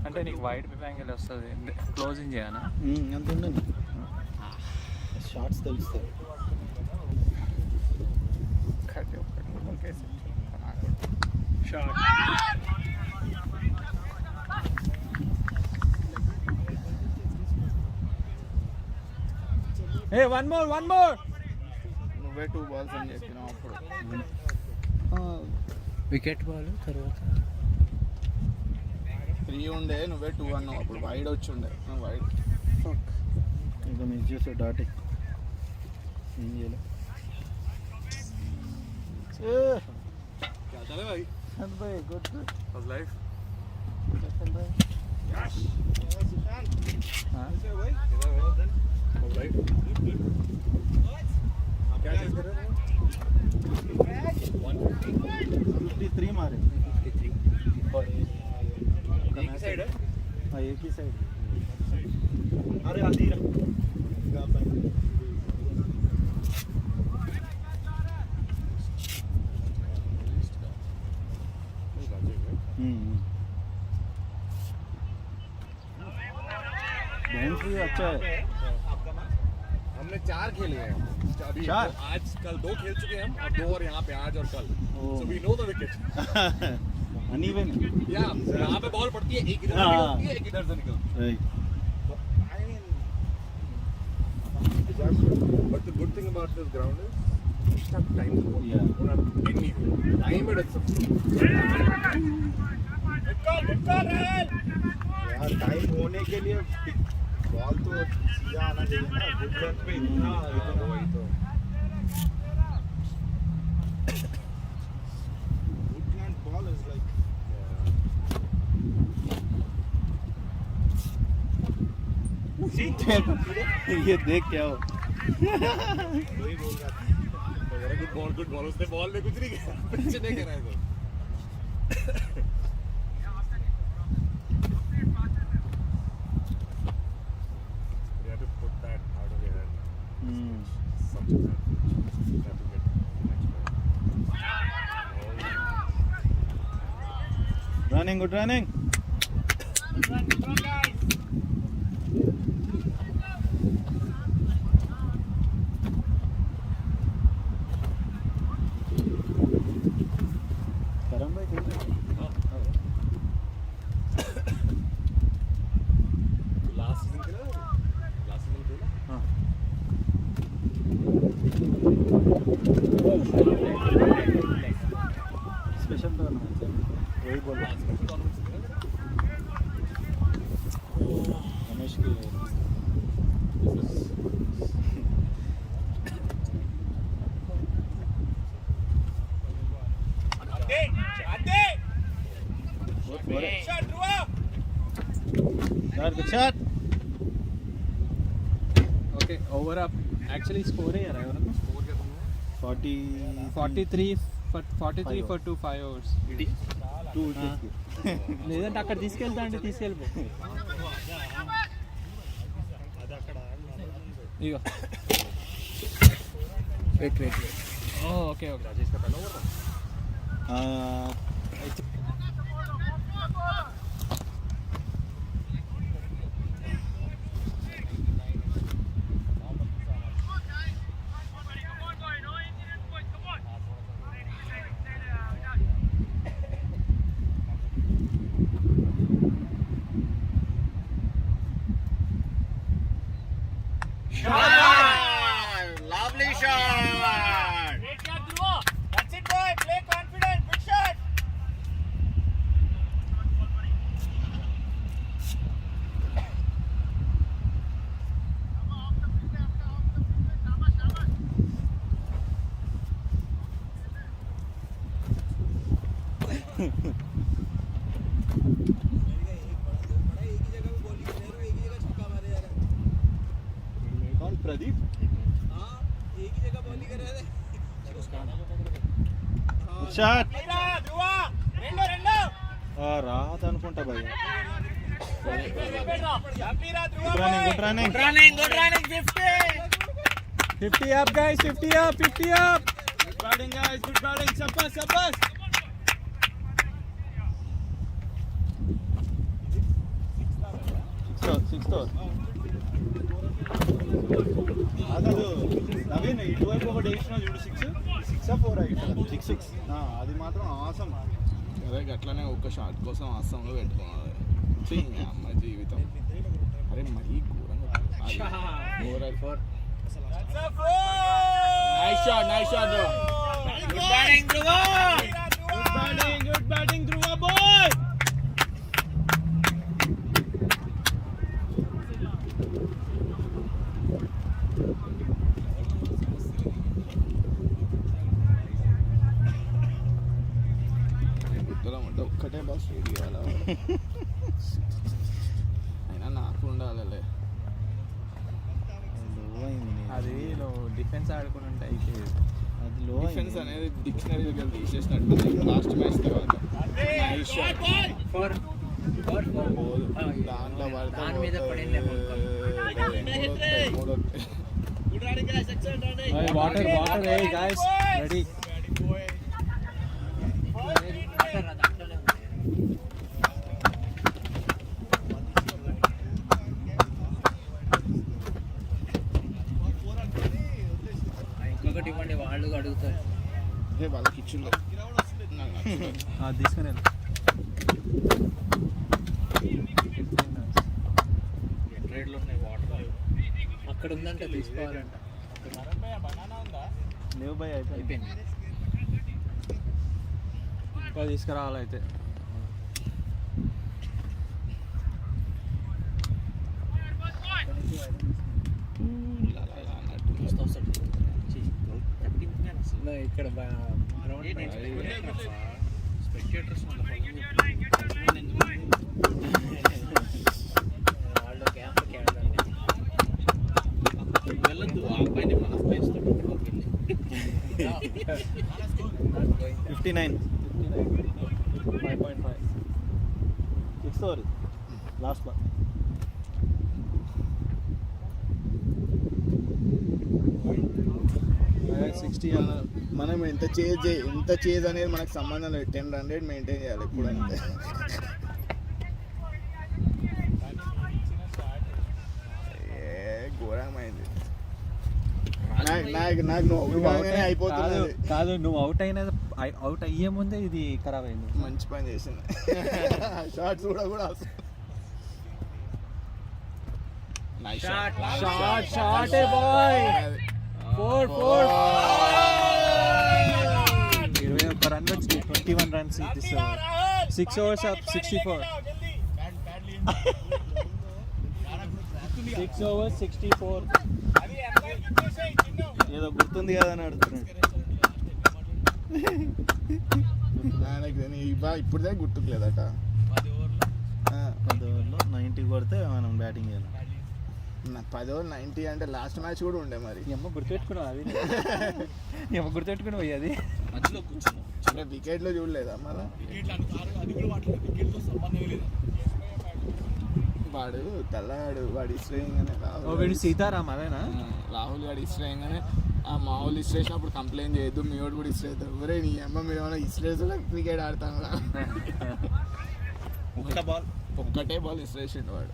అంటే నీకు wide angle వస్తుంది, క్లోజింగ్ చేయనా అంత ఉండదు, షార్ట్స్ తెలుస్తాయి. ఏ వన్ మోర్ నువ్వే 2 balls అని చెప్పినావు అప్పుడు. వికెట్ బాల్ తర్వాత 3 ఉండే, నువ్వే 2 అన్నావు అప్పుడు. వైడ్ వచ్చి ఉండే, వైడ్ ఇంకా మిస్ చేసావు. డాటే ఏం చేయలే. भाई गुड How's life? भाई हाँ भाई How's life? आप क्या चीज कर रहे हो? 53 मारे. 53 एक ही साइड है? हाँ एक ही साइड. अरे आधी रख भी अच्छा है. हमने 4 खेले हैं अभी. 4? आज कल 2 खेल चुके हैं हम, अब 2 और यहाँ पे आज और कल. So we know the wicket. Uneven. या यहाँ पे बॉल पड़ती है, एक इधर से निकलती है, एक इधर से निकलती है. But the good thing about this ground is it's not time to go. Yeah. Anything. Time it is. यार टाइम होने के लिए बॉल तो सीधा आना चाहिए ना. गुड लेंथ पे इतना वही तो. Good length ball is like ये देख क्या हो. वही बोल रहा था. गुड बॉल उसने बॉल में कुछ नहीं किया, पिच ने करा है तो. You have to put that out of your head. Such a bad pitch. You have to get next player. Running, good running. करम भाई खेल रहे हैं. Last season खेला? Last season खेला? हाँ. स्पेशल टूर्नामेंट है, वही बोल रहा हूँ. रमेश की good shot. Okay over up actually score అయ్యారా ఎవరన్నా? Score क्या तुमने? 43 for 5 overs. 2 wickets. లేదంటే అక్కడ తీసుకెళ్తా అంటే తీసుకెళ్ళిపో. ఇగో వెయిట్ ఓకే राजेश का पहला ओवर था. Lovely shot. That's it boy. Play confident. Good shot. कौन प्रदीप? एक ही जगह बॉलिंग कर रहे थे. షాట్. ధ్రువ రెండో రాహత్ అనుకుంటా భయ్య. Good running. 50 up guys, 50 up. Good batting guys, good batting. Shabash. Sixth over. అసలు నవీన్ ఇటువైపు ఒకటి వేసినా చూడు 6-4 అయితే 6 అది మాత్రం ఆసం. అదే అట్లనే ఒక షాట్ కోసం ఆసంలో పెట్టుకున్నది అమ్మ జీవితం. అరే మరీ ఘోరంగా నైస్ షాట్ గుడ్ బ్యాటింగ్ ధ్రువ బాయ్. ఒక్కటే బాగా స్ట్రీట్ ఇవ్వాలి అయినా నాకు ఉండాలి. అది నువ్వు డిఫెన్స్ ఆడుకుని ఉంటే అయిపోయేది. అది లో డిఫెన్స్ అనేది డిక్షనరీ దగ్గర తీసేసినట్టు లాస్ట్ మ్యాచ్ తర్వాత. దాంట్లో వాటర్ గాయ్స్ రెడీ. ఇంకొకటి ఇవ్వండి, వాళ్ళు అడుగుతారు. వాళ్ళకి ఇచ్చింది తీసుకుని ట్రేడ్లో ఉన్నాయి వాటర్, అక్కడ ఉందంటే తీసుకోవాలంట. లేవు భయ్ అయిపోయింది. ఇంకా తీసుకురావాలైతే. ఇక్కడ స్పెక్టేటర్స్ వాళ్ళు క్యాంప్కి వెళ్ళొద్దు. ఆ పైన మన place 59 5.5 sixth over last ball. మనం ఎంత చేజ్ అనేది మనకు సంబంధం లేదు. 10 రన్ రేట్ మెయింటైన్ చేయాలి ఎప్పుడు అంతే. ఘోరమైంది. నాకు నువ్వు అయిపోతుంది కాదు, నువ్వు అవుట్ అయ్యే ముందే ఇది ఖరాబ్ అయింది. మంచి పని చేసింది. షార్ట్స్ కూడా షాట్ బాయ్. 21 రన్ వచ్చింది. 21 రన్స్ 6 overs up 64. 6 overs 64. ఏదో గుర్తుంది కదా అని అడుగుతున్నాడు. ఇప్పుడుదే గుర్తుకులేదట. 10 ఓవర్లో 90 కొడితే మనం బ్యాటింగ్ చేయాలి. 10 ఓవర్ 90 అంటే లాస్ట్ మ్యాచ్ కూడా ఉండే. మరి ఎమ్మ గుర్తుపెట్టుకున్నావు అది? ఎమ్మ గుర్తుపెట్టుకుని పోయేది మధ్యలో కూర్చున్నాం. అంటే వికెట్లో చూడలేదా మళ్ళా? వాడు తెల్లగాడు, వాడు ఇస్రేయంగానే వీడు సీతారాం అదేనా? రాహుల్ గారు ఇస్రేయంగానే మామూలు ఇస్రేసినప్పుడు కంప్లైంట్ చేయొద్దు, మీ వాడు కూడా ఇస్రేస్తాడు. ఒరే నీ అమ్మ మీరు ఏమైనా ఇస్రేసులో క్రికెట్ ఆడతాను. ఒక్కటే బాల్ ఇస్రేసిండు వాడు.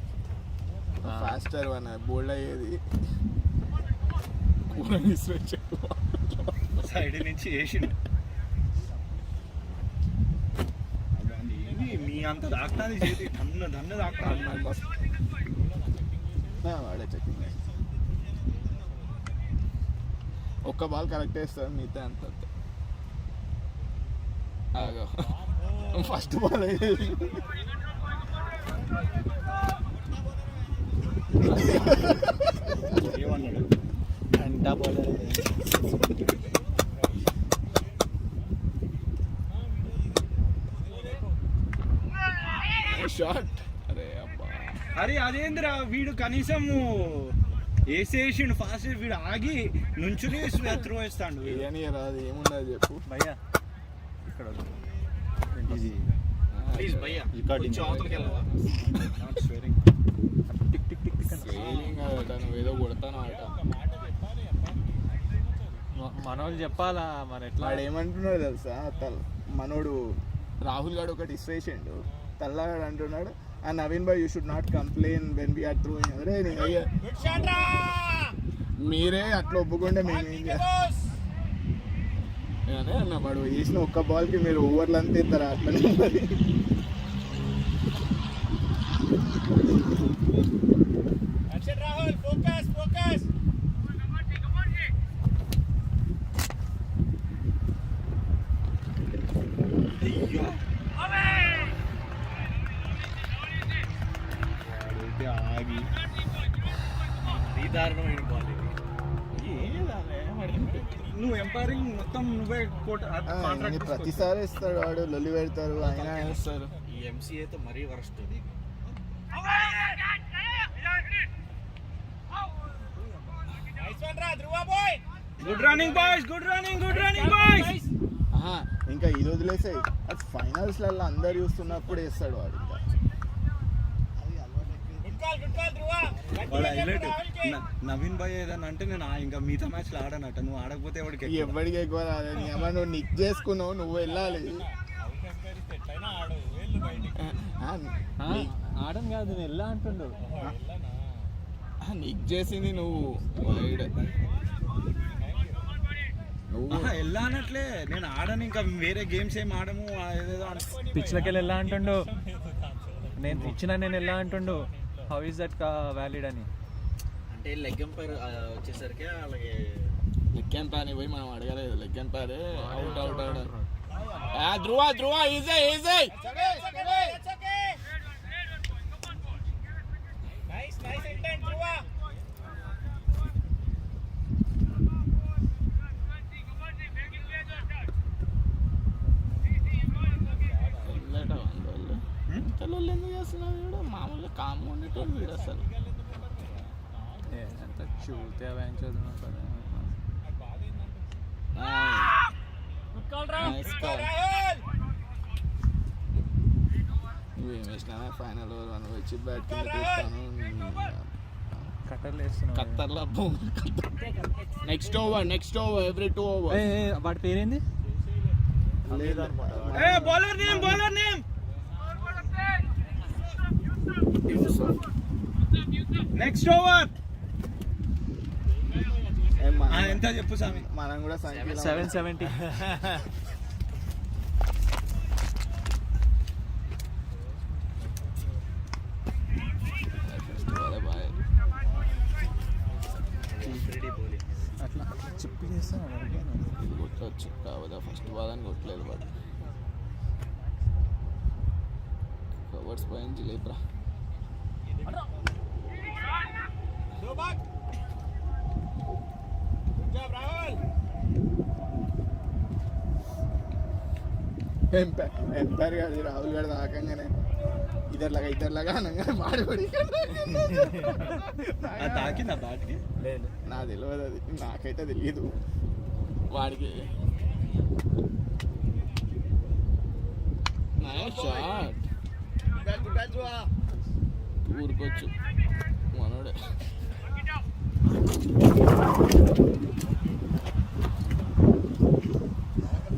ఫాస్టర్ వన్ బోల్డ్ అయ్యేది సైడ్ నుంచి వేసిండు. మీ అంత దాక్తాది చేతి దన్ను దాక్తాను. వాడే చెక్కింగ్. ఒక్క బాల్ కరెక్ట్ వేస్తాడు, మిగతా అంత ఫస్ట్ బాల్ అయ్యేది. ఏమన్నాడు? అంటా బౌలర్ షాట్. అరే అబ్బా, అరే అదేంద్రా వీడు కనీసం వేసేసిండు ఫాస్ట్. వీడు ఆగి నుంచుని త్రో వేస్తాడు. బిర్యానీ రాదు, ఏముండదు చెప్పు భయ్యా. ఇక్కడ ప్లీజ్ భయ్యా రికార్డింగ్ నువ్వు ఏదో కొడతాను ఆట. మనోళ్ళు చెప్పాలా మరి ఎట్లా? వాడు ఏమంటున్నాడు తెలుసా? మనోడు రాహుల్ గారు ఒకటి ఇస్వేసిండు, తల్లగాడు అంటున్నాడు, అండ్ నవీన్ భాయ్ you should not complain when we're throwing. అరే మీరే అట్లా ఒప్పుకుంటే మేము ఏం చేస్తాం అదే అన్న, వాడు వేసిన ఒక్క బాల్కి మీరు ఓవర్లు అంతా ఇస్తారా అట్లనే మరి. ఆగి ఈ దారుణమైన బాల్ ఇది. నువ్వు ఎంపైరింగ్ మొత్తం నువ్వే ప్రతిసారి ఇస్తాడు వాడు, లొల్లి పెడతారు, అయినా వేస్తారు. ఈ ఎంసీఏతో మరీ worst. Good running boys, good running boys. ఇంకా ఇది వదిలేసాయి, అది ఫైనల్స్లలో అందరు చూస్తున్నప్పుడు వేస్తాడు వాడు. వాడు హైలైట్ నవీన్ భాయ్ ఏదన్నా అంటే నేను ఇంకా మిగతా మ్యాచ్లు ఆడనట, నువ్వు ఆడకపోతే ఎవరికి ఎవరికి ఎక్కువ రాలేదు. ఏమన్నా నువ్వు నిక్ చేసుకున్నావు, నువ్వు వెళ్ళాలి. ఆడని కాదు, నేను ఎలా అంటుండు, నిక్ చేసింది నువ్వు. నువ్వు ఎలా అనట్లే, నేను ఆడను, ఇంకా వేరే గేమ్స్ ఏం ఆడము ఏదేదో పిచ్లకి వెళ్ళి ఎలా అంటుండు, నేను ఇచ్చిన నేను ఎలా అంటుండు. హౌ ఇస్ దట్ వ్యాలిడ్ అని అంటే లెగ్ ఎంపైర్ వచ్చేసరికి అలాగే లెగ్ ఎంపైర్ పోయి మనం అడగలేదు. Leg umpire out out out. Dhruva easy పిల్లలు ఎందుకు చేస్తున్నారు వీడు? మామూలుగా కామ్గా ఉండేటోళ్ళు వీడు అసలు. ఎంత చూతే బ్యాంక్ చదువుతున్నాడు. నువ్వేం వేసినా ఫైనల్ ఓవర్ వన్ వచ్చి బ్యాట్ కింద తీస్తాను. కట్టర్లు వేస్తున్నావు. ఖత్తర్లో నెక్స్ట్ ఓవర్ ఎవ్రీ 2 overs. వాడి పేరేంది? బౌలర్ నేమ్ నెక్స్ట్ ఓవర్ ఎంత చెప్పు స్వామి. మనం కూడా 770. అట్లా చెప్పి చేస్తాను కొట్టవచ్చు కావదా, ఫస్ట్ బాల్ అని కొట్టలేదు వాడు. కవర్స్ పోయించి లేపరా. ఎంపైర్ కాదు రాహుల్ గారు తాకంగానే ఇద్దరులాగా అనగానే మాడిపడి తాకిందా బ్యాట్కి? నాకు తెలియదు, అది నాకైతే తెలియదు. వాడికి ఊరుకోవచ్చు మనోడే.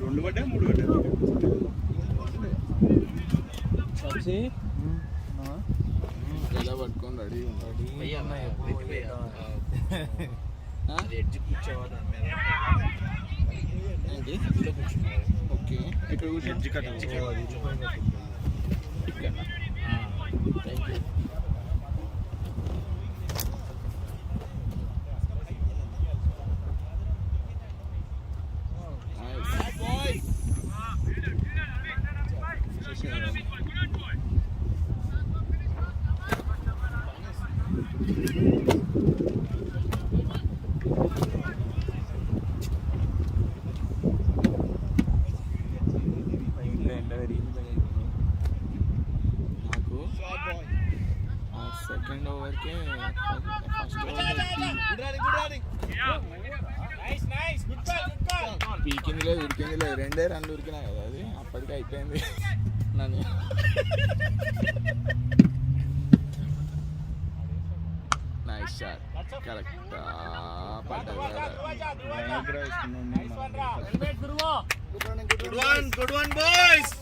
రెండు పడ్డా 3 పడ్డా ఎలా పట్టుకొని రెడీ ఉంటాడు. ఎడ్జ్ కూర్చోవా దాని మీద ఏంటి? ఓకే, ఇక్కడ ఎడ్జ్ కట్ ఇక్కడ. Thank you. నాకు సెకండ్ ఓవర్కే ఫస్ట్ పీకింది లేదు, ఉరికింది లేదు, 2 runs ఉరికినాయి కదా, అది అప్పటికే అయిపోయింది. నన్ను నైస్ షాట్, కరెక్ట్ పడ్డది కదా. Good one boys.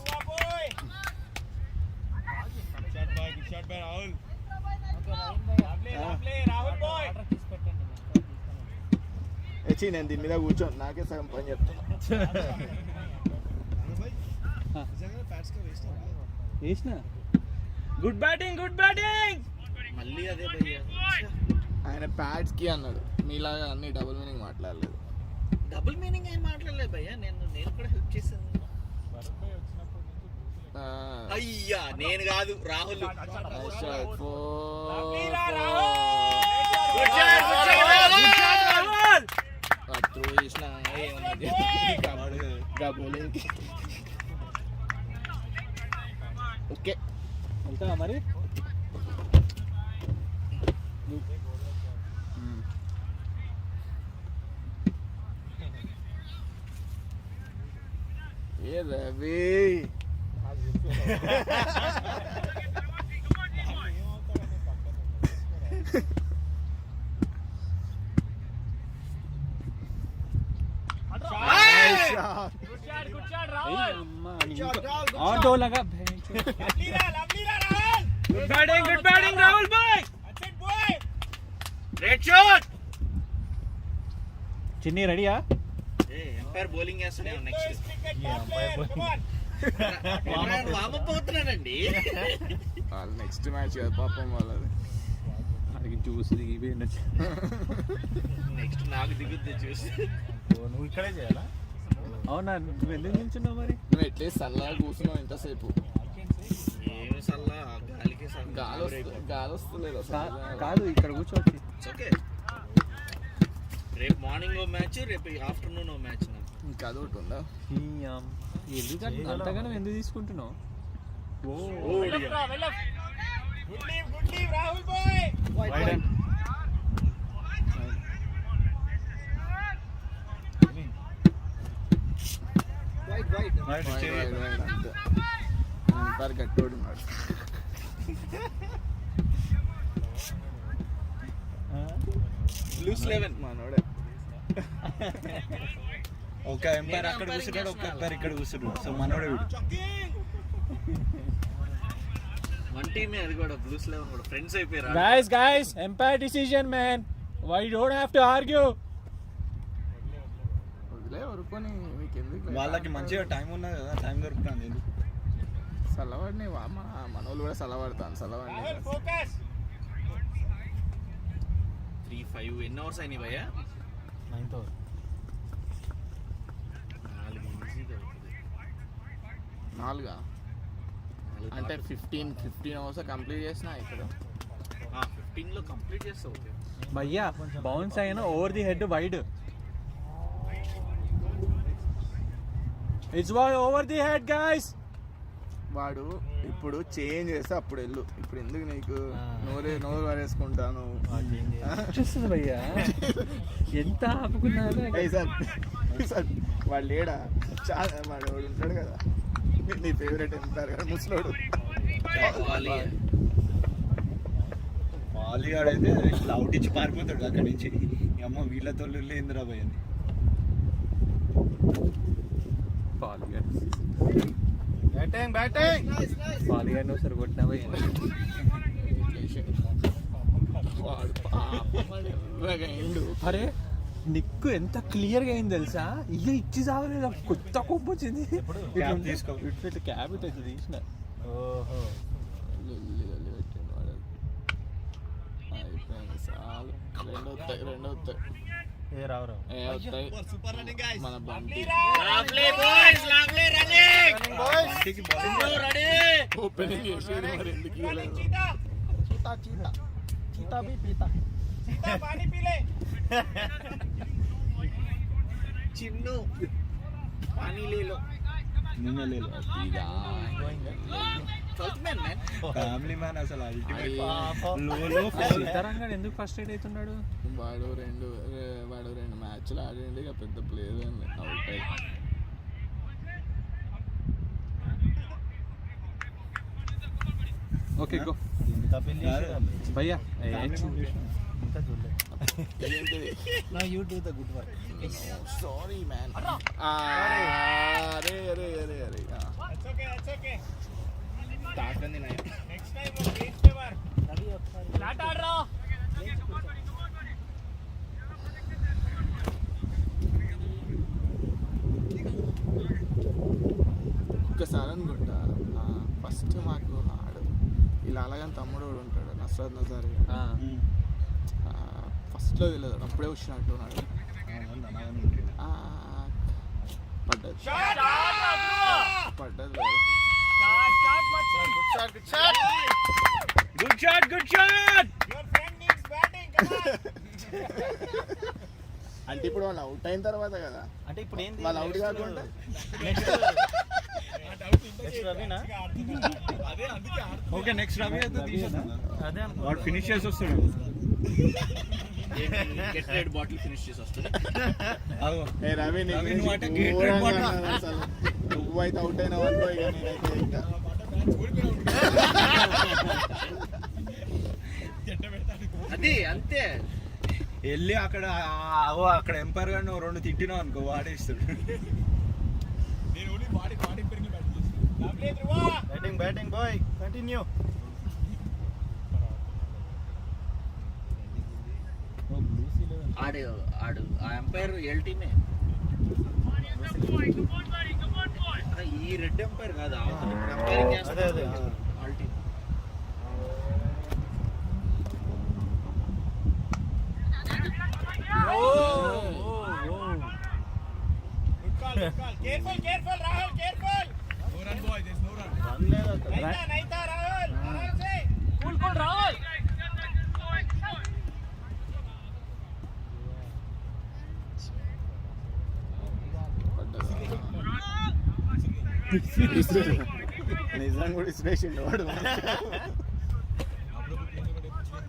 వచ్చి నేను దీని మీద కూర్చోను, నాకే సగం పని చెప్తాను. వేసిన గుడ్ బ్యాటింగ్ మళ్ళీ అదే భయ్యా. ఆయన ప్యాడ్స్కి అన్నాడు, మీలాగా అన్ని డబుల్ మీనింగ్ మాట్లాడలేదు. డబుల్ మీనింగ్ ఏం మాట్లాడలేదు భయ్యా, నేను కూడా హెల్ప్ చేశాను. అయ్యా నేను కాదు, రాహుల్. ఓకే వెళ్తావా మరి? ఏ రవి ఆటో లగా good batting Rahul boy. Red shot. Chinni రెడీయా? ఎంపైర్ బౌలింగ్ వేస్తున్నాడు నెక్స్ట్. వామప్ అవుతున్నాడండి. వాళ్ళు నెక్స్ట్ మ్యాచ్ కదా పాపం వాళ్ళది. అది చూసి దిగిపోయి నెక్స్ట్ నాకు దిగుద్ది చూసి. నువ్వు ఇక్కడే చేయాలా? అవునా? నువ్వు ఎందుకు నిల్చున్నావు మరి? నువ్వు ఎట్లీస్ట్ చల్లగా కూర్చున్నావు ఇంతసేపు. ఏమి సల్లా గాలికి గాలి వస్తలేదు అసలు. కాదు ఇక్కడ కూర్చోవచ్చు. ఓకే. రేపు మార్నింగ్ ఓ మ్యాచ్, రేపు ఆఫ్టర్నూన్ ఓ మ్యాచ్. ఇంకా అది ఒకటి ఉందా? ఎందుకు అంతగానో ఎందుకు తీసుకుంటున్నావు? అంటారు గట్టోడు ఉన్నాడు. లూస్ 11 మనోడే. ఒక ఎంపైర్ అక్కడ కూర్చున్నాడు, ఒక ఎంపైర్ ఇక్కడ కూర్చున్నాడు. సో మనోడే వీడు. వన్ టీమే అది కూడా, బ్లూస్ 11 కూడా ఫ్రెండ్స్ అయిపోయారు. Guys, empire decision, man. Why you don't have to argue? వదిలే ఊరుకొని మీకు ఎందుకు? వాళ్ళకి మంచిగా టైం ఉన్నది కదా, టైం దొరుకుతుంది. ఎందుకు సలవాడిని మనోళ్ళు కూడా సలవాడతాను. సలవాడిని 3-5 ఎన్ని అవర్స్ అయినాయి భయ్యా? 9th over. 4 ఈజీగా అవుతుంది. 4 అంటే 15 అవర్స్ కంప్లీట్ చేసిన ఇక్కడ. 15 లో కంప్లీట్ చేస్తావు. భయ్యా బౌన్స్ అయినా over the head wide. It's over the head guys. వాడు ఇప్పుడు చేంజ్ చేస్తే అప్పుడు వెళ్ళు. ఇప్పుడు ఎందుకు నీకు నోరు వారేసుకుంటాను? చూస్తుంది భయ్యా ఎంత ఆపుకున్నారో. సార్ వాడు లేడా? చాలా వాడు ఉంటాడు కదా, నీ ఫేవరెట్ ఎంపైర్ కదా ముసలోడు. వాలీగాడ్ అయితే ఇట్లా అవుట్ ఇచ్చి పారిపోతాడు అక్కడి నుంచి. అమ్మ వీళ్ళతో ఇందిరా భయ్ అని. పాలిగాడిని ఒకసారి కొట్టినా భయ్య. అరే నిక్కు ఎంత క్లియర్ గా అయింది తెలుసా? ఇల్లు ఇచ్చి సాగలేదు, కొత్త కొప్పు వచ్చింది. తీసుకో ఇట్లా క్యాబ్ ఇట్లా తీసిన. రెండు వస్తాయి ఏ రావు మన బండి ఓపెనింగ్ చేసేది మరి ఎందుకు ఇవ్వలేదు? చిన్ను పానీ లేలో ఫ్యామిలీ మ్యాన్ అసలు సీతారాం ఎందుకు ఫస్ట్ ఎయిడ్ అవుతున్నాడు? వాడు రెండు మ్యాచ్లు ఆడిండు, ఇక పెద్ద ప్లేయర్ అవుట్ అయ్యి. ఓకే గో భయ్యా. Sorry man. అరే తాకంది నాయ. ఒక్కసారి అనుకుంటా ఫస్ట్ మాకు ఆడు ఇలా అలాగని తమ్ముడు కూడా ఉంటాడు నసరత్ నజారి. ఫస్ట్లో తెలియదు, అప్పుడే వచ్చినట్టు ఉన్నాడు. పడ్డది పడ్డది. Good shot. అంటే ఇప్పుడు వాళ్ళు అవుట్ అయిన తర్వాత కదా, అంటే ఇప్పుడు ఏంది వాళ్ళు అవుట్ కాకుండా ఓకే నెక్స్ట్ రవి అయితే తీసేద్దాం. అదే వాడు ఫినిష్ చేసి వస్తాడు. గెట్ బాటిల్ ఫినిష్ చేసి వస్తుంది. ఏ రవి రవి, నువ్వు అంటే Gatorade bottle. అసలు నువ్వైతే అవుట్ అయినావు అనుకో, ఇక నేనైతే ఇంకా అది అంతే. వెళ్ళి అక్కడ అక్కడ ఎంపైర్ గారు నువ్వు 2 తిట్టినావు అనుకో, వాడేస్తాడు. Batting bye continue. ఆడు ఆ ఎంపైర్ ఎల్ టీమే. ఈ రెడ్ ఎంపైర్ కాదు, ఎంపైరింగ్ చేస్తాడు all team. Careful, Rahul, careful. No run, boy. There's no run. Naita, Rahul. Cool, Rahul. నిజంగా కూడా ఇన్స్పిరేషన్ వాడు.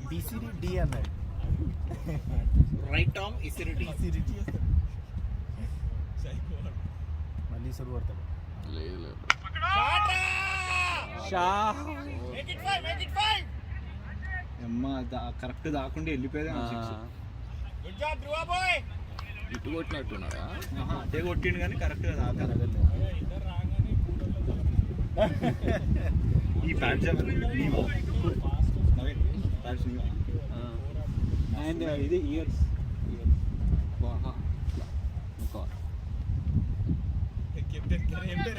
BCD D అన్నాడు. రైట్ ఆర్మ్ ఇసిరిటీ. మళ్ళీ సురు కొడతాడు. లేదు లేదు. Make it five. అమ్మ కరెక్ట్ దాకుండా వెళ్ళిపోయేది. Good job, Dhruva boy. ఇటు కొట్టినట్టున్నాడా? అదే కొట్టిండు కానీ కరెక్ట్ గా దాకా. ఈ ప్యాడ్స్ నీవా ప్యాడ్స్ నీవా? అండ్ ఇది ఇయర్స్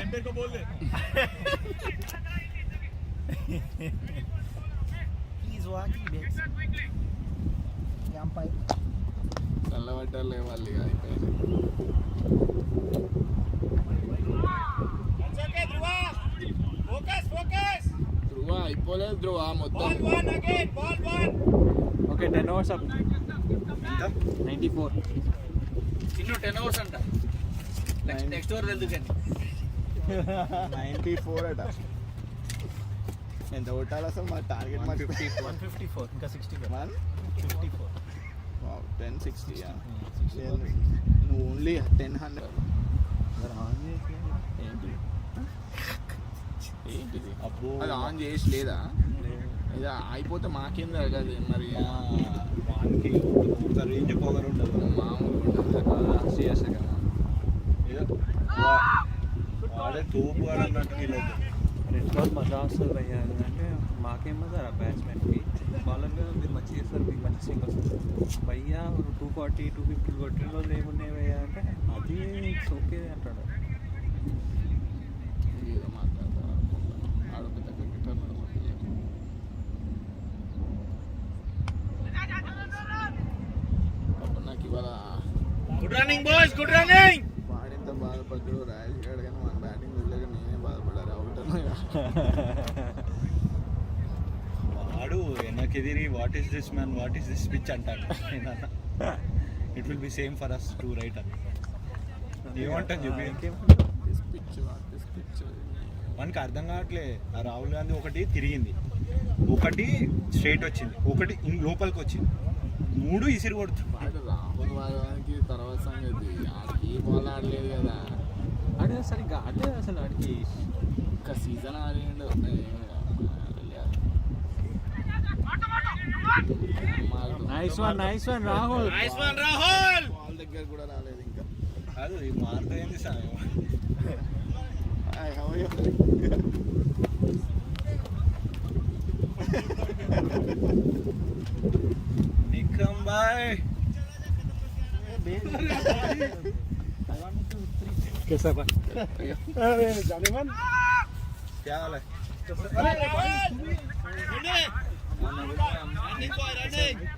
Empire को बोल दे. He's walking back. Empire. చల్లబడ్డారులే వాళ్ళు ఇక అయిపోయింది. That's okay, Dhruva. Focus. ధ్రువ అయిపోలేదు, ధ్రువ మొత్తం. Ball one again. Okay 10 overs up. 94. ఇನ್ನು 10 hours అంట. నెక్స్ట్ ఓవర్ ఎందుకని 94 అట. ఎంత కొట్టాలి అసలు? మా టార్గెట్ 154 ఇంకా 64. 154. 1060. నువ్వు ఓన్లీ 1000. ఏంటిది అది ఆన్ చేసి లేదా? ఇది అయిపోతే మాకేం జరగదు మరి. వానికి ఒక రేంజ్ పొగరు ఉండదు, మామూలుగా సీరియస్ కదా. వాడే తోపు వాడు అన్నట్టు ఫీల్ అవుతుంది. రెడ్ బాల్ మజా వస్తుంది భయ్యా. అంటే మాకేం మజా బ్యాట్స్మెన్కి. బౌలర్ మీద మీరు మంచిగా చేస్తారు, మీకు మంచి స్వింగ్ వస్తుంది భయ్యా. 240 250 కొట్టిన రోజులు ఏమున్నాయి భయ్యా అంటే అది ఓకే అంటాడు. ఏదో మాట్లాడతారు ఆడపిల్ల క్రికెటర్. నాకు ఇవాళ good running boys, good running. వాడింత బాధపడ్డాడు రాజేష్ గారు, కానీ మన బ్యాటింగ్ చూడలేక నేనే బాధపడ్డారు. అవుట్ వాడు వెనకెదిరి what is this man, what is this pitch అంటాడు. It will be same for us too right అని ఏమంటాను చెప్పి. మనకి అర్థం కావట్లే. ఆ రాహుల్ గాంధీ ఒకటి తిరిగింది, ఒకటి స్ట్రైట్ వచ్చింది, ఒకటి లోపలికి వచ్చింది, 3 ఇసిరి కొడుతుంది. రాహుల్ వారికి తర్వాత సంగతి, ఆడికి ఏ బాల్ ఆడలేదు కదా. ఆడే సరిగ్గా ఆడలేదు అసలు. ఆడికి ఒక సీజన్ ఆడిండు. Nice one Rahul. బాల్ దగ్గర కూడా రాలేదు ఇంకా. కాదు ఈ మార్పు ఏంది సార్? Nikam bhai. कैसा भाई अरे जाने मन क्या हाल है?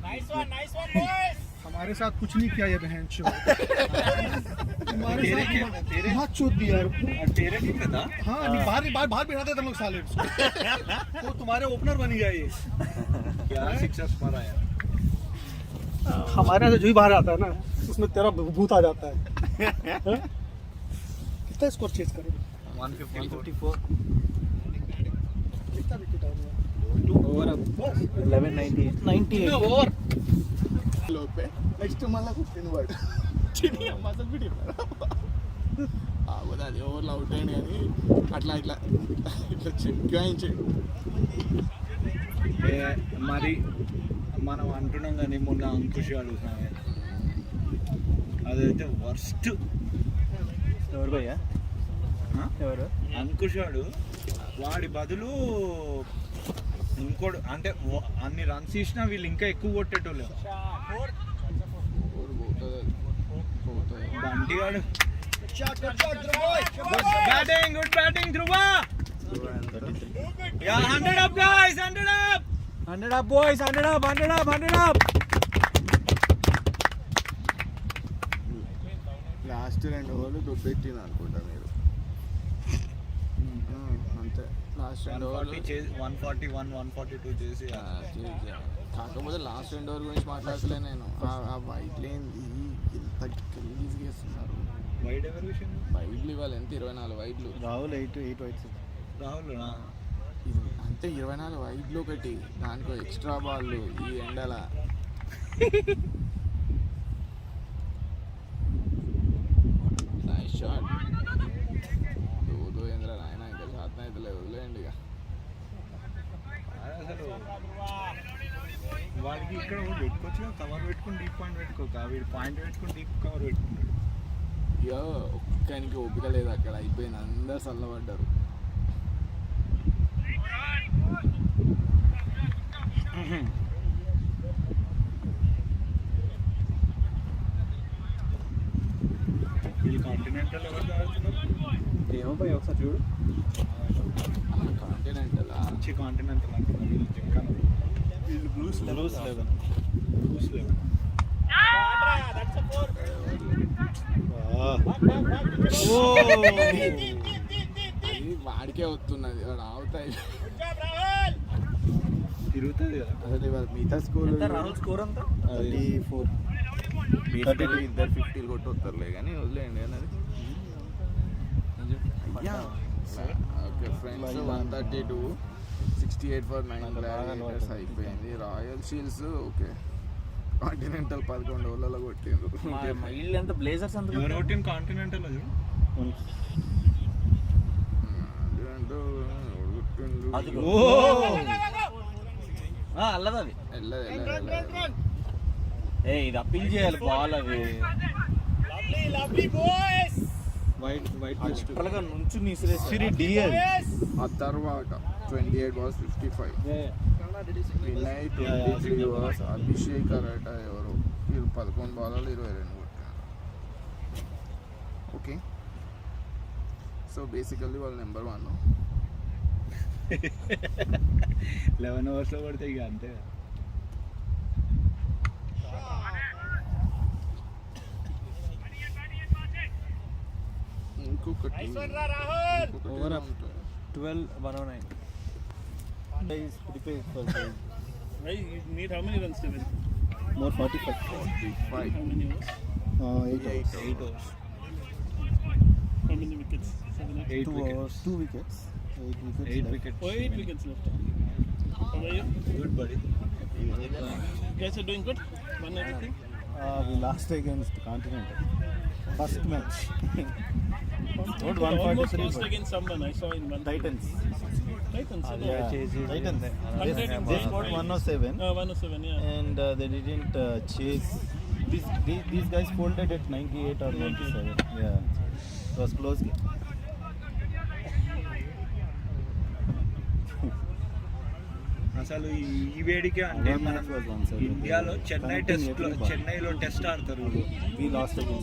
Nice one, boys. हमारे साथ कुछ नहीं किया ये बहन चो हमारे तेरे साथ क्या- तेरे- बहुत चोट दिया यार तेरे टीम में था? हाँ नहीं बाहर बिठाते थे लोग साले उसको। वो तुम्हारे ओपनर बन गया ये क्या सिक्सर्स मारा यार? हमारे यहाँ से जो ही बाहर आता है ना उसमें तेरा भूत आ जाता है हाँ? कितना स्कोर चेज करोगे 154. कितना विकेट आ गया ఓవర్ 1198 ఓవర్ లోపే నెక్స్ట్ మళ్ళీ కుట్టిన వాడు మసలు పెట్టి అది ఓవర్లో అవుట్ అయింది కానీ అట్లా ఇట్లా ఇట్లా చెక్కాయించాడు మరి మనం అంటున్నాం కానీ మొన్న అంకుష్ అడుగుతున్నాం అదైతే వర్స్ట్. ఎవరు భయ్యా ఎవరు అంకుష్ వాడి బదులు ఇంకోడు అంటే అన్ని రన్స్ ఇచ్చినా వీళ్ళు ఇంకా ఎక్కువ కొట్టేటోళ్ళు. బంటి గాడు గుడ్ బ్యాటింగ్ ధ్రువ. 100 up guys, 100 up. 100 up boys, 100 up, 100 up, 100 up. Last 2 ఓవర్లు దొబ్బెట్టిన అనుకుంటా మీరు అంతే లాస్ట్ 2 ఓవర్లు 141 142 చేసి కాకపోతే లాస్ట్ 2 ఓవర్ గురించి మాట్లాడలే నేను ఆ వైట్ లేని ఎంత గలీజ్గా వేస్తున్నారు వైడ్ ఎవరి విషయం? వైడ్లు ఇవ్వాలి ఎంత 24 వైడ్లు రాహుల్ 8 వైట్స్ రాహుల్ అంతే 24 వైడ్లు ఒకటి దాంట్లో ఎక్స్ట్రా బాల్లు ఈ ఎండల నైస్ షాట్ దూదు ఏంద్ర నాయన ఇంకా శాతం అయితే లేదు వదిలేయండి ఇక అసలు వాడికి ఇక్కడ పెట్టుకోవచ్చు కవర్ పెట్టుకుని డీప్ పాయింట్ పెట్టుకోక వీడు పాయింట్ పెట్టుకుని డీప్ కవర్ పెట్టుకున్నాడు. ఇక ఒక్కనికి ఓపిక లేదు అక్కడ అయిపోయింది అందరు చల్లబడ్డారు వీళ్ళు కాంటినెంటల్ ఎవరు ఆడుతున్నారు? ఏమో భయ్య ఒకసారి చూడు కాంటినెంటల్ మంచి కాంటినెంటల్ అంటున్నారు వీళ్ళు జంకన వీళ్ళు blues 11 blues level. That's a 4. అది వాడికే వస్తున్నది వాడు అవుతాయి Good job, Rahul. తిరుగుతుంది కదా. అసలు ఇవాళ మిగతా స్కూల్ రాహుల్ స్కోర్ అంతా 34 ఇద్దరు 50 కొట్టి వస్తారులే కానీ వదిలేయండి అన్నది ఓకే ఫ్రెండ్స్ 132 68 for 9 లీటర్స్ అయిపోయింది. రాయల్ షీల్డ్స్ ఓకే కాంటినెంటల్ 11 ఓవర్లలో కొట్టిండ్రు వీళ్ళు ఎంత బ్లేజర్స్ అంత ఎవరు కొట్టిన కాంటినెంటల్ అది అల్లది అది వెళ్ళదు ఏ ఇది అప్పీల్ చేయాలి బాల్ అది Lovely, boys. వైట్ గా నుంచి నీసిరి డిఎల్ Yes. ఆ తర్వాత 28 balls 55 వినయ్ 23 ఓవర్స్ అభిషేక్ అరట ఎవరు వీళ్ళు 11 బాల్లో 22 కొట్టారు. ఓకే సో బేసికల్లీ వాళ్ళు నెంబర్ 1 11 ఓవర్స్లో కొడితే ఇక అంతే. ఇంకొకటి Nice one, Rahul. Over up. 12-109 guys prepare for this. भाई you need how many runs to win More 45 5 how many overs 8 overs how many wickets 7 8 2 overs 2 wickets 8 wickets 8 left. wickets. oh 8 wickets left how are you Good buddy. guys are doing good won everything We lost against Continental first match Not almost lost against someone I saw in one Titans Titans they are chasing Titans. they scored 107 107 yeah and they didn't chase these guys folded at 98 or 97 yeah it was close game అసలు ఈ వేడికే అంటే మనం ఇండియాలో చెన్నైలో test ఆడతారు.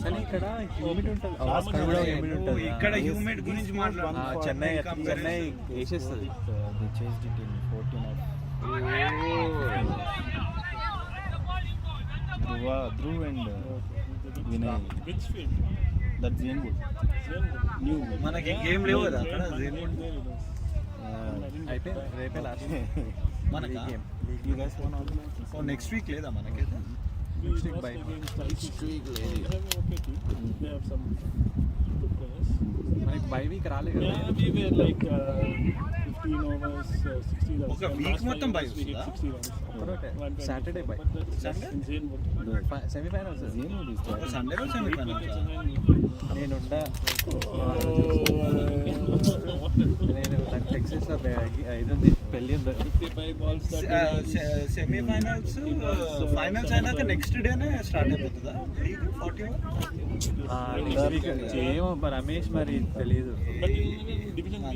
కానీ ఇక్కడ humid ఉంటుంది, అక్కడ కూడా హ్యూమిడ్ ఉంటుంది. ఇక్కడ హ్యూమిడ్ గురించి మాట్లాడుతున్నాం. చెన్నై వేసేస్తుంది. Dhruv and Vinay. Which field? That's Zenwood. New. మనకి గేమ్ లేవు కదా అక్కడ. అయిపోయింది, రేపే లాస్ట్ మనకి game. You guys want to organize? Next week లేదా మనకైతే? Next week by next week లేదు. They have okay team. They have some good players. మనకి బై వీక్ రాలేదు కదా. Yeah, we were like 15 overs, 60 runs. ఒక And week last మొత్తం time bye we hit వస్తుందా? 60 runs. ఒకరోటే. 120. Saturday bye. But that's Sunday? in Zenwood. Semifinals Zenwood is ఒక సండేలో semi-final. నేనుండా. నేను నాకు Texas లో ఇది ఉంది, పెళ్ళి ఉంది. 55 balls, 30 runs. సెమీఫైనల్స్ ఫైనల్స్ అయినాక నెక్స్ట్ డేనే స్టార్ట్ అయిపోతుందా 40 నెక్స్ట్ వీక్ ఏమో రమేష్ మరి తెలియదు. But in Division B,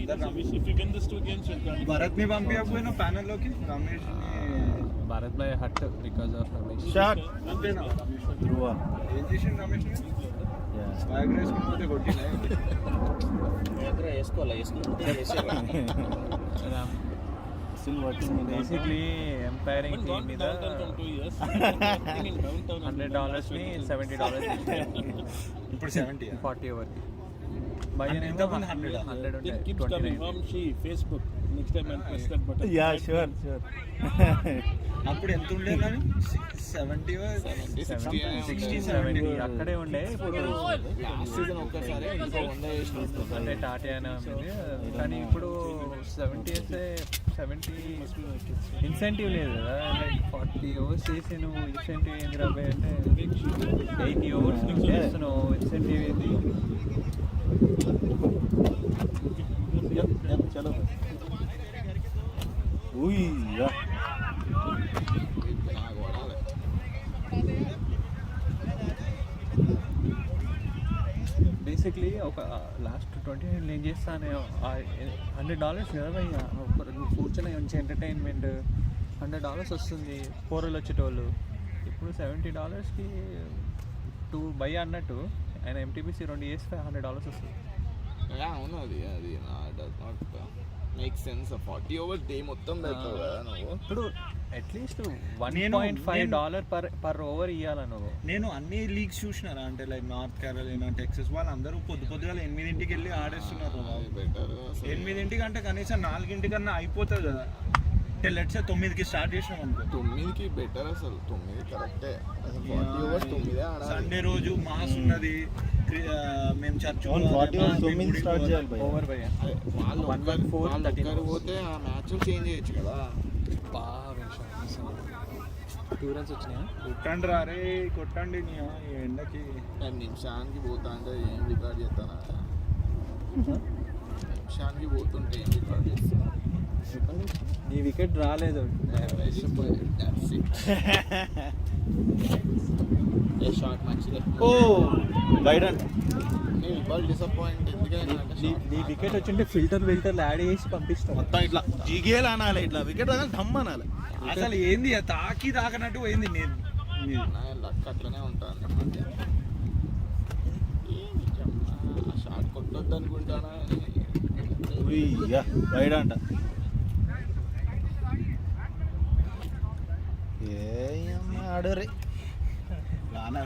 if you win these 2 games, you'll qualify. Bharat ని పంపించకపోయినా ప్యానల్ లోకి Ramesh Bharat by hat because of Ramesh. Shot. అంతేనా? Dhruv. ఏం చేసిండు రమేష్? Yeah. స్వాగ్ వేసుకుంటే కొట్టినా Still working in basically umpiring Haven't team gone మీద downtown from 2 years. Playing in downtown and $100 ని $70 ఇప్పుడు 70. 40 ఓవర్కి. భయ్య ఇంతకుముందు 100 ఆ? 100 ఉంటే It keeps coming 29. from Facebook. Next time I'll press that button. Yeah, sure. అప్పుడు ఎంత ఉండేదని 70 60, 70 అక్కడే ఉండే. ఇప్పుడు లాస్ట్ సీజన్ ఒక్కసారి ఇంకో 100 చేసిన. అంటే టాటా కానీ ఇప్పుడు 70 వేస్తే 70 ఇన్సెంటివ్ లేదు కదా. లైక్ 40 ఓవర్స్ చేసి నువ్వు ఇన్సెంటివ్ ఏంది రాబోయే అంటే 80 ఓవర్స్ నువ్వు చేస్తున్నావు, ఇన్సెంటివ్ ఏంది? Yep, chalo. Ui, yeah. నాకు పడాలి. బేసిక్లీ ఒక లాస్ట్ 29 ఏం చేస్తానే $100 కదా భయ్య. నువ్వు కూర్చొని మంచి ఎంటర్టైన్మెంట్ $100 వస్తుంది, పోరలు వచ్చేటోళ్ళు. ఇప్పుడు $70కి 2 బై అన్నట్టు ఆయన ఎంటీపీసీ 2 చేస్తే $100 వస్తుంది. అవును, అది does not make sense. 40 overs day మొత్తం పెడతావు కదా నువ్వు. ఇప్పుడు అట్లీస్ట్ $1.5 పర్ ఓవర్ ఇవ్వాలి నువ్వు. నేను అన్ని లీగ్స్ చూసినారా అంటే లైక్ నార్త్ కేరళైనా టెక్సస్ వాళ్ళందరూ పొద్దుగాల 8ంటికి వెళ్ళి ఆడేస్తున్నారు. బెటర్ 8ంటికి అంటే కనీసం 4ంటికన్నా అయిపోతుంది కదా. అంటే లెట్స్ 9కి స్టార్ట్ చేసినాం అనుకో. 9కి బెటర్ అసలు. 9 కరెక్టే. 40 ఓవర్స్ 9 ఆడాలి. సండే రోజు మాస్ ఉన్నది. మేము చర్చ్ 40 overs 9 start చేయాలి భయ్య. ఓవర్ భయ్య. అదే, వాళ్ళు 1/4 ఒక్కరు 13 పోతే ఆ మ్యాచ్ చేంజ్ చేయొచ్చు కదా. టూ రన్స్ వచ్చినాయా? కొట్టండి రారే కొట్టండి నీ ఈ ఎండకి. నేను నిమిషానికి పోతా అంటే ఏం రికార్డ్ చేస్తానా? నిమిషానికి పోతుంటే ఏం రికార్డ్ చేస్తాను? నీ వికెట్ రాలేదు. ఏ షాట్ మంచిదే. Oh, right hand. నేను ఇవాళ డిసప్పాయింట్ ఎందుకంటే నీ వికెట్ వచ్చింటే ఫిల్టర్లు యాడ్ చేసి పంపిస్తాం. మొత్తం ఇట్లా జిగేలు అనాలి, ఇట్లా వికెట్ రాగానే ధమ్ అనాలి. అసలు ఏంది తాకినట్టు పోయింది. నా లక్ అట్లనే ఉంటాను. షాట్ కొట్టొద్దు అనుకుంటానా? Ui, yeah, right hand. ఏయమ్మ ఆడరే. నాన్న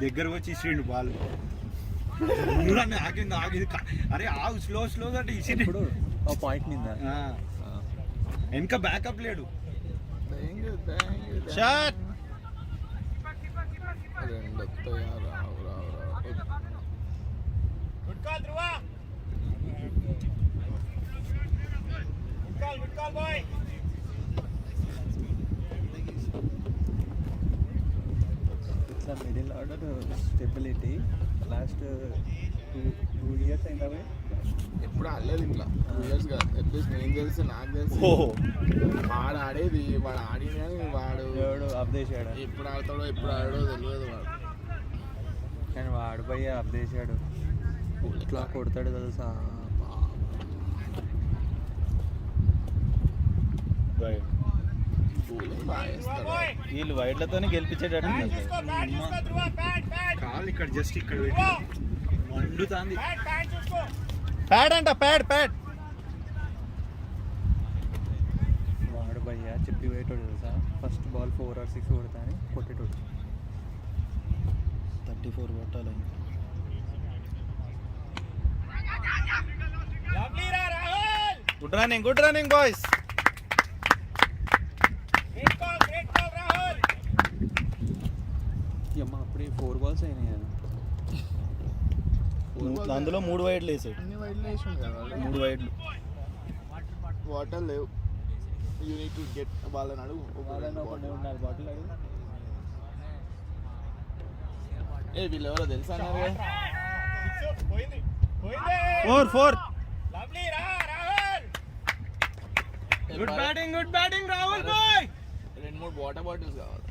దగ్గరకు వచ్చి ఇచ్చిండు బాల్. ఆగింది అరే ఆగు స్లో అంటే ఇచ్చిండు. ఇప్పుడు పాయింట్ మీద వెనక బ్యాకప్ లేడు. షాట్. రెండు వస్తాయా? రావు. Good call, Dhruva. Good call, boy. ఇట్లా middle order stability last 2 years అయిందా భయ్? ఎప్పుడు ఆడలేదు ఇట్లా. 2 years కాదు. అట్లీస్ట్ నేను తెలిసి నాకు తెలిసి ఓహో, వాడు ఆడేది, వాడు ఆడింది కానీ వాడు ఎవడు అప్దేశాడు, ఎప్పుడు ఆడతాడో ఎప్పుడు ఆడాడో తెలియదు వాడు. కానీ వాడు భయ్య అప్దేశాడు. ఇట్లా కొడతాడు తెలుసా. right. బౌలింగ్ బాగా వేస్తాడు. వీళ్ళు వైడ్లతోనే గెలిపించేటట్టు బ్యాట్ చూసుకో ధ్రువ బ్యాట్ బ్యాట్ కాలు ఇక్కడ జస్ట్ ఇక్కడ పెట్టి మండుతాంది. బ్యాట్ చూసుకో ప్యాడ్ అంట ప్యాడ్ వాడు భయ్యా చెప్పి పోయేటోడు తెలుసా, ఫస్ట్ బాల్ 4 or 6 కొడతా అని కొట్టేటోడు. 34 కొట్టాలి. లవ్లీ రా Rahul. Good running boys. Great call Rahul. అమ్మ అప్పుడే 4 balls అయినాయి అని. అందులో 3 వైడ్లు వేసాడు. అన్ని వైడ్లు వేసిండు కదా వాడు. 3 వైడ్లు. వాటర్ లేవు. యూ నీడ్ టు గెట్ వాళ్ళని అడుగు. బాటిల్ అడిగి ఏ వీళ్ళు ఎవరో తెలుసా అన్నారు కదా. పోయింది 4 లవ్లీ రా Rahul. Good batting Rahul boy. 2-3 water bottles కావాలి.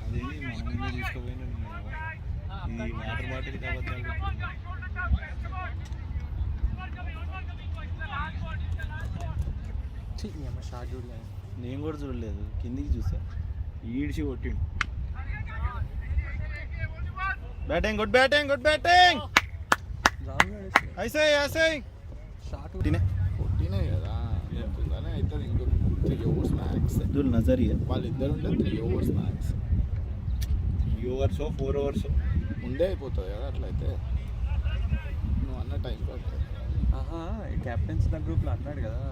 అదేంటి మనం తీసుకోపోయినా ఈ వాటర్ బాటిల్ కాబట్టి అమ్మ షార్ట్ చూడలేదు. నేను కూడా చూడలేదు, కిందికి చూసా. ఈడ్చి కొట్టిండు. గుడ్ బ్యాటింగ్ రాహుల్ ఐసై షార్ట్ కొట్టినాయి కదా చెప్తుందని అవుతుంది. ఇంకో 3 overs మ్యాక్స్. అబ్దుల్ నజరియా వాళ్ళిద్దరు ఉంటే 3 overs మ్యాక్స్. 3 overs 4 overs ముందే అయిపోతుంది కదా అట్లయితే. నువ్వు అన్న టైం పడుతుంది. ఆహా కెప్టెన్స్ ద గ్రూప్లో అన్నాడు కదా,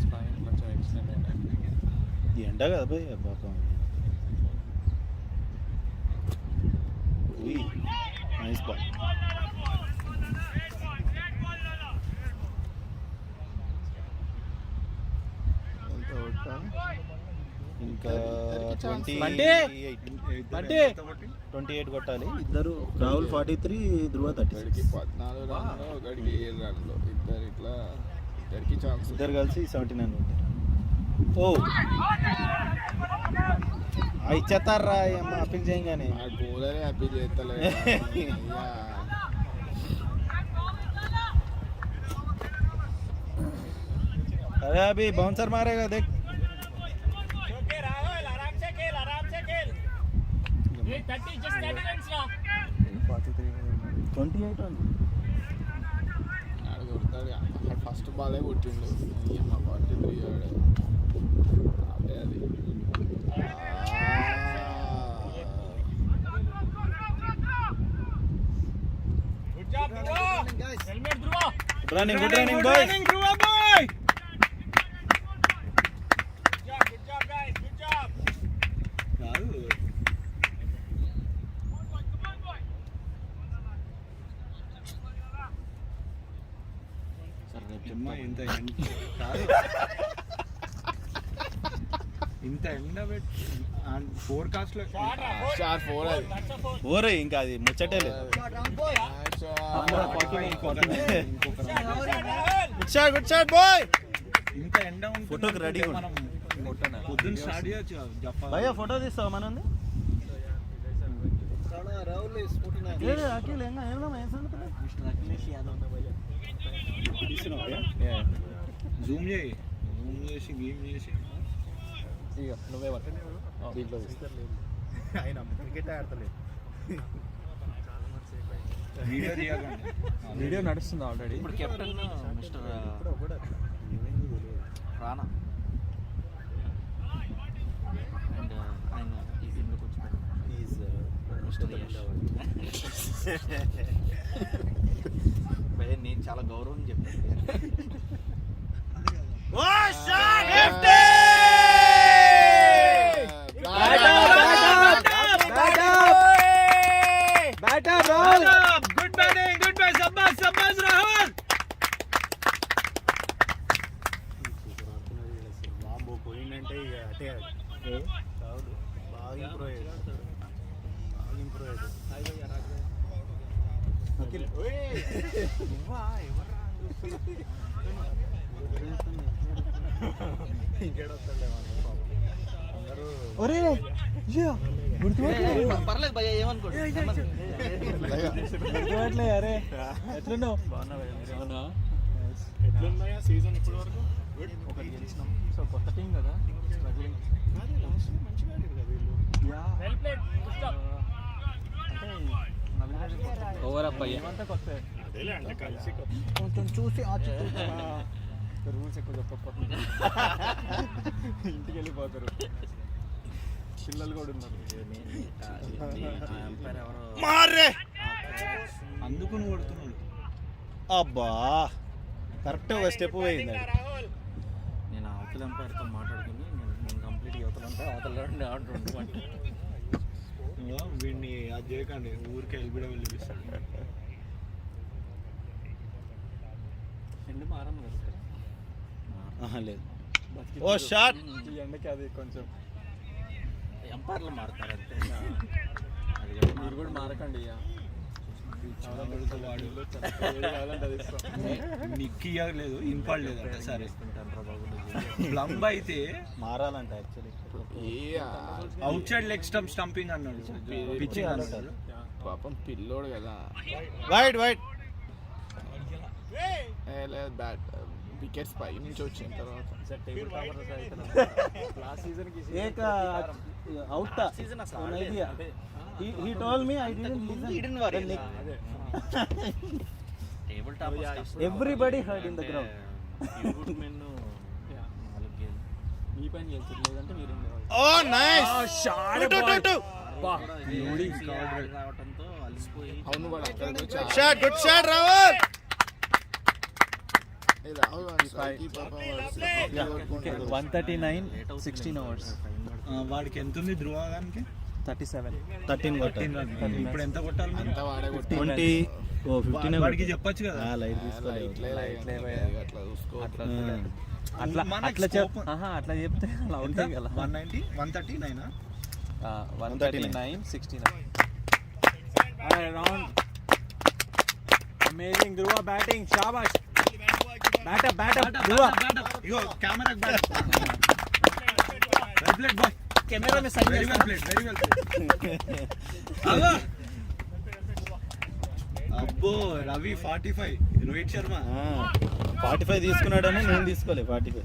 స్పైన్ కొంచెం ఎక్స్టెండ్ అయినా. ఎండ కదా పోయి పాపం. Nice ball. ఎంత కొట్టాను? ఇంకా ఇద్దరికి chance 28 కొట్టాలి. ఇద్దరు రాహుల్ 43, ధ్రువ 36. ఒకడికి 14 రన్లు, ఒకడికి 7 రన్లు. ఇద్దరు ఇట్లా ఇద్దరికి ఛాన్స్. ఇద్దరు కలిసి 79 కొట్టారు. ఓ ఇచ్చేస్తారా అమ్మ అప్పీల్ చేయగానే. ఆ బౌలరే హ్యాపీ చేస్తలే. अरे अभी बाउंसर मारेगा देख. ओके राहुल आराम से खेल. ये 30 just 30 runs रा. 28 run. ఆడు కొడతాడు. ఫస్ట్ బాలే కొట్టిండు. అమ్మ 43 ఆడే. అదే అది. Good job ध्रुव. हेलमेट ध्रुव. Good running boys. Good job guys. Good job. ఇంత ఎండ పెట్టి ఫోర్కాస్ట్ లో Shot 4 అది. That's a 4. ఓరే ఇంకా అది ముచ్చటే లేదు. Good shot boy. ఇంత ఎండ ఉంటుంది. ఫోటోకి రెడీ మనం పొద్దున్న స్టార్ట్ చేయొచ్చు జఫా. భయ్యా ఫోటో తీస్తావా మనది? జూమ్ చేసి గేమ్ చేసి ఇక నువ్వే పట్టు దీంట్లో ఆయన క్రికెట్ ఆడతలేదు. వీడియో తీయకండి. వీడియో నడుస్తుంది ఆల్రెడీ. ఇప్పుడు కెప్టెన్ మిస్టర్ రానా అండ్ ఆయన ఈ టీంలోకి వచ్చి భయ్యా నేను చాలా గౌరవం చెప్పాను. బాంబో పోయిందంటే ఇక అటే రావులు బాగా ఇంప్రూవ్ అయ్యాడు. ఇంకేడొస్తాడులే మన పాపం. ఒరే పర్లేదు భయ్య ఏమనుకోండి గుర్తుపట్లే అరే ఎట్లున్నావు ఎట్లున్నాయా సీజన్ ఇప్పటి వరకు ఒకటి గెలిచినాం సో కొత్త టీం కదా స్ట్రగ్లింగ్ మంచిగా ఆడారు కదా వీళ్ళు ఓవర్ అప్ అయ్యేమంతా కొత్త అదేలే అంటే కలిసి కొంచెం చూసి రూల్స్ ఎక్కువ చెప్పకపోతే ఇంటికి వెళ్ళిపోతారు పిల్లలు కూడా ఉన్నారు అందుకు నువ్వు కొడుతున్నాడు. అబ్బా కరెక్ట్ ఒక స్టెప్ పోయింది నేను అవతల ఎంపైర్తో మాట్లాడుకుని నేను కంప్లీట్గా అవతలంటే అవతల ఆడుతుండు అంటే వీడిని అది చేయకండి, ఊరికి వెళ్ళిపోవడం వెళ్ళిపిస్తాడు. ఎండు మారం కదా లేదు ఓ షాట్ ఈ ఎండకి అది కొంచెం ఎంపైర్లు మారుతారు అంతే అది మీరు కూడా మారకండి ఇక నిక్కి లేదు ఇంపాడలేదు అంటే సరే ప్లంబ్ అయితే మారాలంట actually out side leg stumping అన్నాడు, పిచ్చింగ్ అన్నాడు. పాపం పిల్లోడు కదా. వైట్ వైట్ బ్యాట్ వికెట్స్ పై నుంచి వచ్చిన తర్వాత టేబుల్ టాపర్ లాస్ట్ సీజన్కి एक आउट था नहीं दिया he told me I didn't listen table top everybody heard in the ground మీ పైన గెలిచారు లేదంటే మీరు ఓ నైస్ రావడంతో అలసిపోయి అవును వాడు అక్కడ shot good shot Rahul Rahul 139 16 hours వాడికి ఎంత ఉంది ధ్రువానికి? 37 13 ఇప్పుడు ఎంత కొట్టాలి మరి? అంతా వాడే కొట్టి 20 ఓ 15 వాడికి చెప్పొచ్చు కదా. లైట్ తీసుకోలేదు అట్లా చూసుకో. అట్లా మనకి అట్లా scope- అట్లా చెప్తే అలా ఎంత? ఉంటాయి కదా 190 139 139 69 రౌండ్ అమేజింగ్ ధ్రువ బ్యాటింగ్ షాబాష్ బ్యాటప్ ధ్రువ ఇగో camera bat well played boy. Camera में सही very well played, very well played. అబ్బో రవి 45, రోహిత్ శర్మ 45 తీసుకున్నాడని నేను తీసుకోలే 45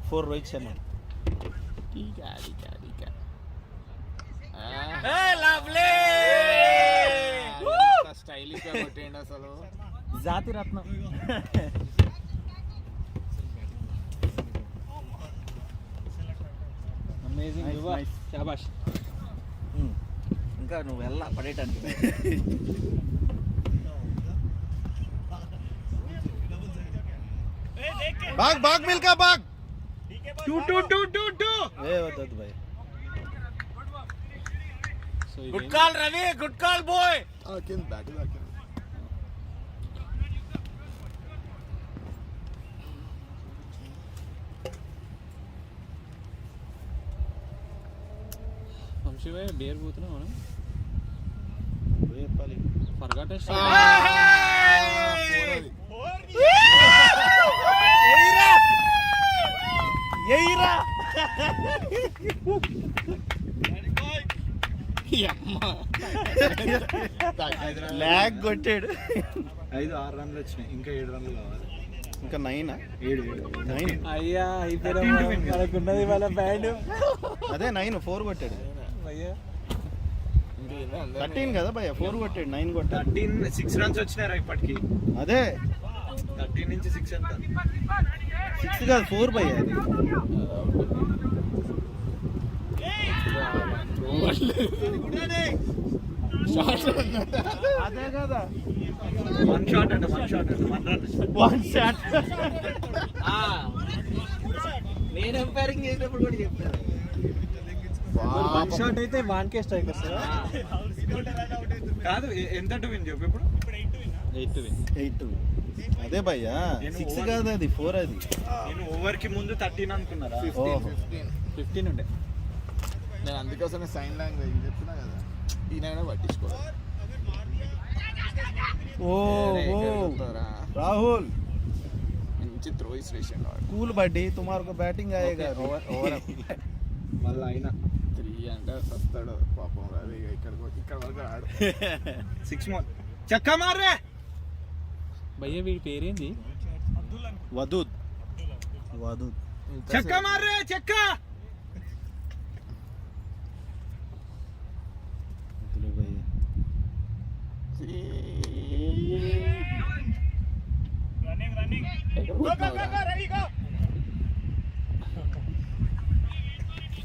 4 రోహిత్ శర్మ స్టైలిష్ గా కొట్టేయండి అసలు. జాతి రత్నం అమేజింగ్ ధ్రువ షాబాష్ ఇంకా నువ్వు వెళ్ళా పడేయటానికి బాగ్ బాగ్ మిల్కా బాగ్ ఏ వద్దు భాయ్ so good call Ravi good call boy కింద బ్యాట్ కింద వంశీభాయ్ బేర్ పోతున్నాం మనం చెప్పాలి ఫర్గాట్ ల్యాగ్ కొట్టాడు 5-6 రన్లు వచ్చినాయి, ఇంకా 7 రన్లు కావాలి. ఇంకా 9 9 అయ్యా మనకున్నది వాళ్ళ బ్యాండ్ అదే 9 4 కొట్టాడు అయ్యా 13 కదా భయ్య 4 కొట్టాడు 9 కొట్టాడు 13 6 రన్స్ వచ్చినారా ఇప్పటికి? అదే 13 నుంచి 6 ఎంత? 6 కాదు 4 భయ్య అది అదే కదా 1 షాట్ అంటే 1 రన్. నేను ఎంపైరింగ్ చేసినప్పుడు కూడా చెప్పాను వన్ షాట్ అయితే వాన్కే స్ట్రైక్ వస్తుందా కాదు ఎంత టు విన్ చెప్పు ఇప్పుడు? 8 అదే భయ్యా 6 కాదు అది 4 అది నేను ఓవర్ కి ముందు 13 అనుకున్నారా? 15 ఉండే నేను అందుకోసమే సైన్ లాంగ్వేజ్ చెప్తున్నా కదా. ఈయన పట్టించుకోవాలి. రాహుల్ మంచి త్రో ఇసిరేషన్ వాడు. కూల్ బడ్డీ తుమారు బ్యాటింగ్ అయ్యేగా మళ్ళీ అయినా 3 అంటే వస్తాడు పాపం. అది ఇక్కడ వరకు ఆడు. 6 more. చెక్క మారే భయ్య వీడి పేరేంది? వదూద్ చెక్క మారే చెక్క. Running. Go, ready, go.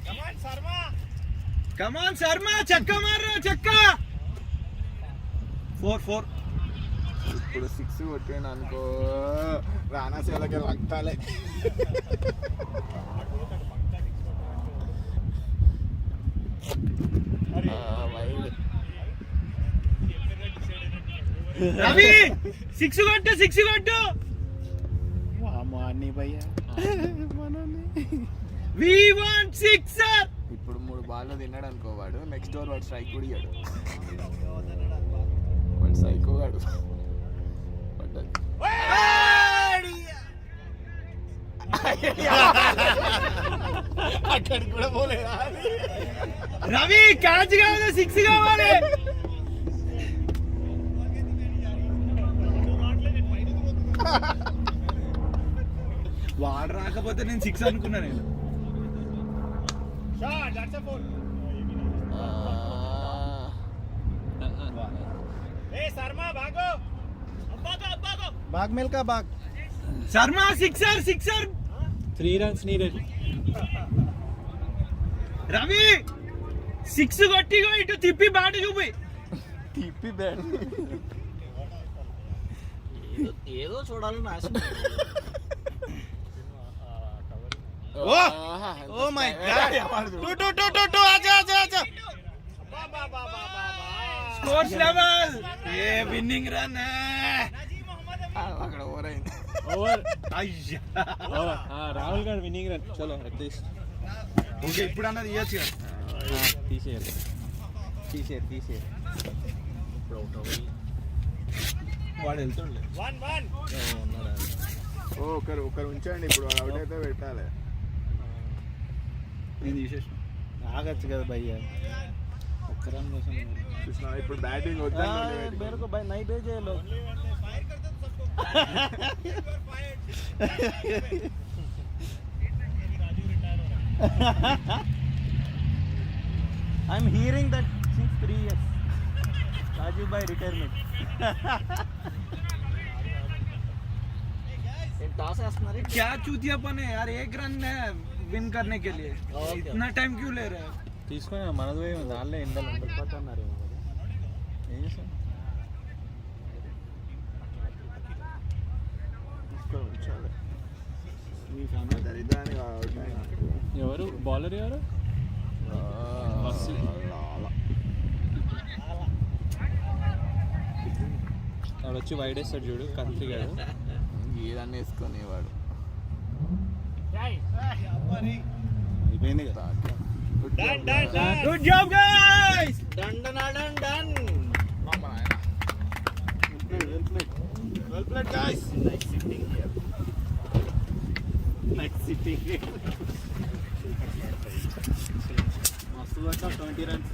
Come on, Sarma. కమాన్ శర్మ చెక్క మారే చెక్క. 4 ఇప్పుడు 6 కొట్టిండు అనుకో, రానా సేవలకి లగ్తాలే. రవి 6 కొట్టు. అన్నీ భయ్యా We want 6 sir. ఇప్పుడు 3 బాల్ తిన్నాడు అనుకో వాడు, నెక్స్ట్ ఓవర్ వాడు స్ట్రైక్ కూడా ఇయ్యాడు. వాడు సైకో వాడు. పడ్డది. అక్కడికి కూడా పోలేదా? రవి క్యాచ్ కావాలి, 6 కావాలి. వాడు రాకపోతే నేను 6 అనుకున్నా నేను. Shot, that's a 4. Hey, Sarma, bhago. బాగ్ మిల్కా బాగ్. Sharma sixer 3 runs needed. Ravi 6 కొట్టిగో ఇటు తిప్పి బ్యాట్ చూపి. తిప్పి బ్యాట్ ఏదో చూడాలని ఆశ. Oh my God. 2 ఆచా. Scores level a winning run. అక్కడ ఓవర్ అయింది. ఓవర్. అయ్యా రాహుల్ గారు విన్నింగ్ రన్. చలో అట్లీస్ట్ ఓకే ఇప్పుడు అన్నది ఇవ్వచ్చు కదా. తీసేయాలి. ఇప్పుడు అవుట్ అవ్వాలి. వాడు వెళ్తుండే. 1-1. ఒకరు ఉంచండి, ఇప్పుడు వాడు అవుట్ అయితే పెట్టాలి. నేను తీసేసిన. ఆగచ్చు కదా భయ్యా. ఒక్క రన్ కోసం చూసినా ఇప్పుడు బ్యాటింగ్ వద్దా? मेरे को भाई नहीं भेजे लोग. Fire कर दो सबको. I'm hearing that since 3 years. Rajiv bhai retirement. Toss వేస్తున్నారు. क्या चूतियापन है यार, 1 रन है विन करने के लिए इतना टाइम क्यों ले रहे हैं? తీసుకొని మనది పోయి ఉంది. వాళ్ళే ఎండలు పడుతున్నారు ఏం చేస్తాం? ఉంచాలి. మీ ఫ్యామిలీ దరిద్రానికి అవుట్ అయినా. ఎవరు బౌలర్ ఎవరు? బస్సు. వాడు వచ్చి వైడ్ వేస్తాడు చూడు, కంత్రి గారు. గీరన్ని వేసుకొని వాడు అయిపోయింది కదా. Done. Good job guys. Done. Well played guys. Nice sitting here. మస్తు 20 runs.